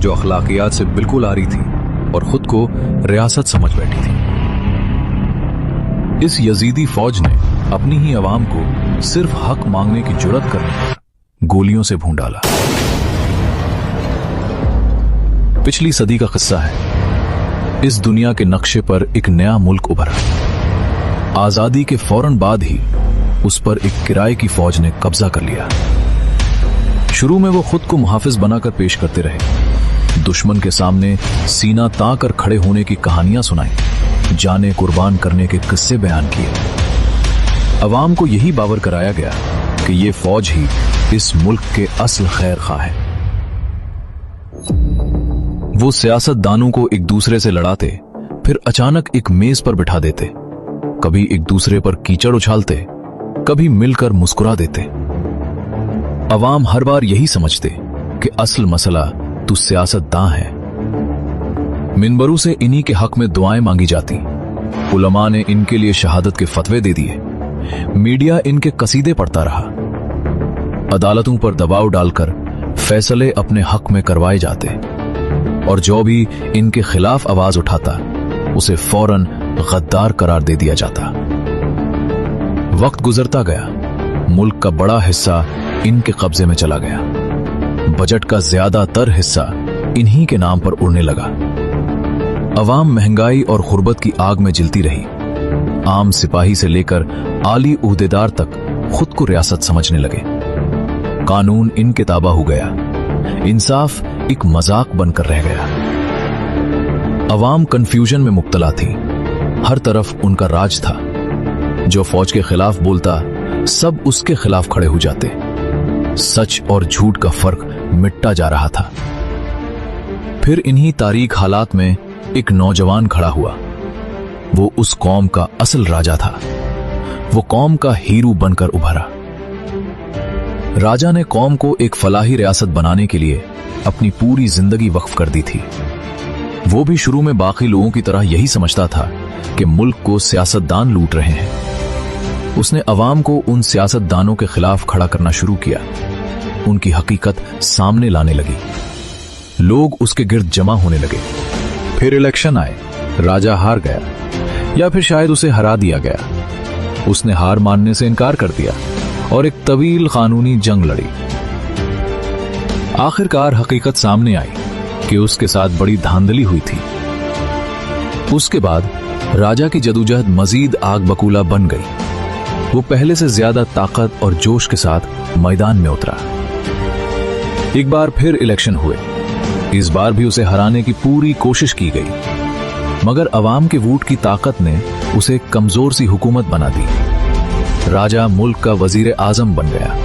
जो अखलाकियात से बिल्कुल आ रही थी और खुद को रियासत समझ बैठी थी। इस यजीदी फौज ने अपनी ही अवाम को सिर्फ हक मांगने की जुर्रत करने पर गोलियों से भून डाला। पिछली सदी का किस्सा है। इस दुनिया के नक्शे पर एक नया मुल्क उभरा। आजादी के फौरन बाद ही उस पर एक किराए की फौज ने कब्जा कर लिया। शुरू में वो खुद को मुहाफिज बनाकर पेश करते रहे, दुश्मन के सामने सीना तान कर खड़े होने की कहानियां सुनाई, जाने कुर्बान करने के किस्से बयान किए। अवाम को यही बावर कराया गया कि ये फौज ही इस मुल्क के असल खैर खा है। वो सियासतदानों को एक दूसरे से लड़ाते, फिर अचानक एक मेज पर बिठा देते, कभी एक दूसरे पर कीचड़ उछालते, कभी मिलकर मुस्कुरा देते। अवाम हर बार यही समझते कि असल मसला तो सियासतदां है। मिंबरों से इन्हीं के हक में दुआएं मांगी जाती, उलमा ने इनके लिए शहादत के फतवे दे दिए, मीडिया इनके कसीदे पढ़ता रहा, अदालतों पर दबाव डालकर फैसले अपने हक में करवाए जाते, और जो भी इनके खिलाफ आवाज उठाता उसे फौरन गद्दार करार दे दिया जाता। वक्त गुजरता गया, मुल्क का बड़ा हिस्सा इनके कब्जे में चला गया। बजट का ज्यादातर हिस्सा इन्हीं के नाम पर उड़ने लगा। अवाम महंगाई और गुर्बत की आग में जलती रही। आम सिपाही से लेकर आली उहदेदार तक खुद को रियासत समझने लगे। कानून इनके ताबा हो गया, इंसाफ एक मजाक बनकर रह गया। अवाम कंफ्यूजन में मुब्तला थी, हर तरफ उनका राज था। जो फौज के खिलाफ बोलता, सब उसके खिलाफ खड़े हो जाते। सच और झूठ का फर्क मिटता जा रहा था। फिर इन्हीं तारीख हालात में एक नौजवान खड़ा हुआ। वो उस कौम का असल राजा था। वो कौम का हीरो बनकर उभरा। राजा ने कौम को एक फलाही रियासत बनाने के लिए अपनी पूरी जिंदगी वक्फ कर दी थी। वो भी शुरू में बाकी लोगों की तरह यही समझता था कि मुल्क को सियासतदान लूट रहे हैं। उसने अवाम को उन सियासतदानों के खिलाफ खड़ा करना शुरू किया। उनकी हकीकत सामने लाने लगी। लोग उसके गिर्द जमा होने लगे। फिर इलेक्शन आए, राजा हार गया, या फिर शायद उसे हरा दिया गया। उसने हार मानने से इनकार कर दिया और एक तवील कानूनी जंग लड़ी। आखिरकार हकीकत सामने आई कि उसके साथ बड़ी धांधली हुई थी। उसके बाद राजा की जदोजहद मजीद आग बकूला बन गई। वो पहले से ज्यादा ताकत और जोश के साथ मैदान में उतरा। एक बार फिर इलेक्शन हुए। इस बार भी उसे हराने की पूरी कोशिश की गई, मगर अवाम के वोट की ताकत ने उसे एक कमजोर सी हुकूमत बना दी। राजा मुल्क का वजीर आजम बन गया।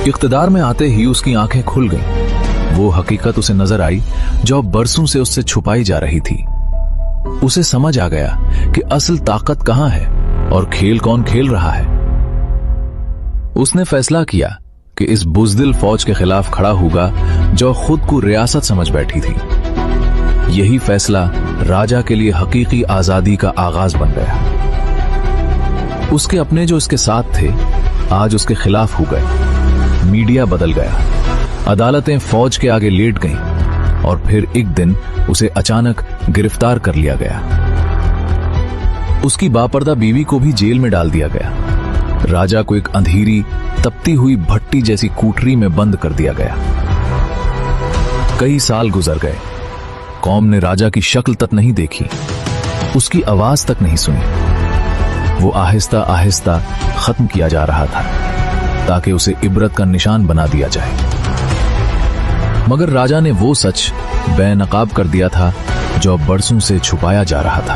इख्तिदार में आते ही उसकी आंखें खुल गईं। वो हकीकत उसे नजर आई जो बरसों से उससे छुपाई जा रही थी। उसे समझ आ गया कि असल ताकत कहां है और खेल कौन खेल रहा है। उसने फैसला किया कि इस बुज़दिल फौज के खिलाफ खड़ा होगा जो खुद को रियासत समझ बैठी थी। यही फैसला राजा के लिए हकीकी आजादी का आगाज बन गया। उसके अपने जो इसके साथ थे आज उसके खिलाफ हो गए। मीडिया बदल गया, अदालतें फौज के आगे लेट गईं और फिर एक दिन उसे अचानक गिरफ्तार कर लिया गया। उसकी बापर्दा बीवी को भी जेल में डाल दिया गया। राजा को एक अंधेरी तपती हुई भट्टी जैसी कोठरी में बंद कर दिया गया। कई साल गुजर गए। कौम ने राजा की शक्ल तक नहीं देखी, उसकी आवाज तक नहीं सुनी। वो आहिस्ता आहिस्ता खत्म किया जा रहा था ताकि उसे इबरत का निशान बना दिया जाए। मगर राजा ने वो सच बेनकाब कर दिया था जो बरसों से छुपाया जा रहा था।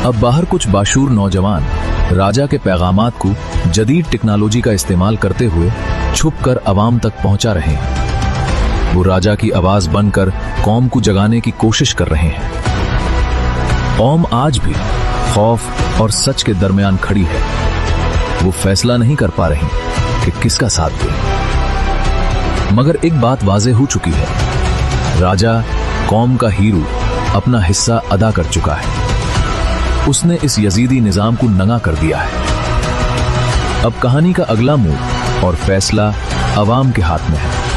अब बाहर कुछ बाशूर नौजवान राजा के पैगामात को जदीद टेक्नोलॉजी का इस्तेमाल करते हुए छुपकर अवाम तक पहुंचा रहे हैं। वो राजा की आवाज बनकर कौम को जगाने की कोशिश कर रहे हैं। कौम आज भी खौफ और सच के दरमियान खड़ी है। वो फैसला नहीं कर पा रही कि किसका साथ दे। मगर एक बात वाज़ेह हो चुकी है, राजा कौम का हीरो अपना हिस्सा अदा कर चुका है। उसने इस यजीदी निजाम को नंगा कर दिया है। अब कहानी का अगला मोड़ और फैसला अवाम के हाथ में है।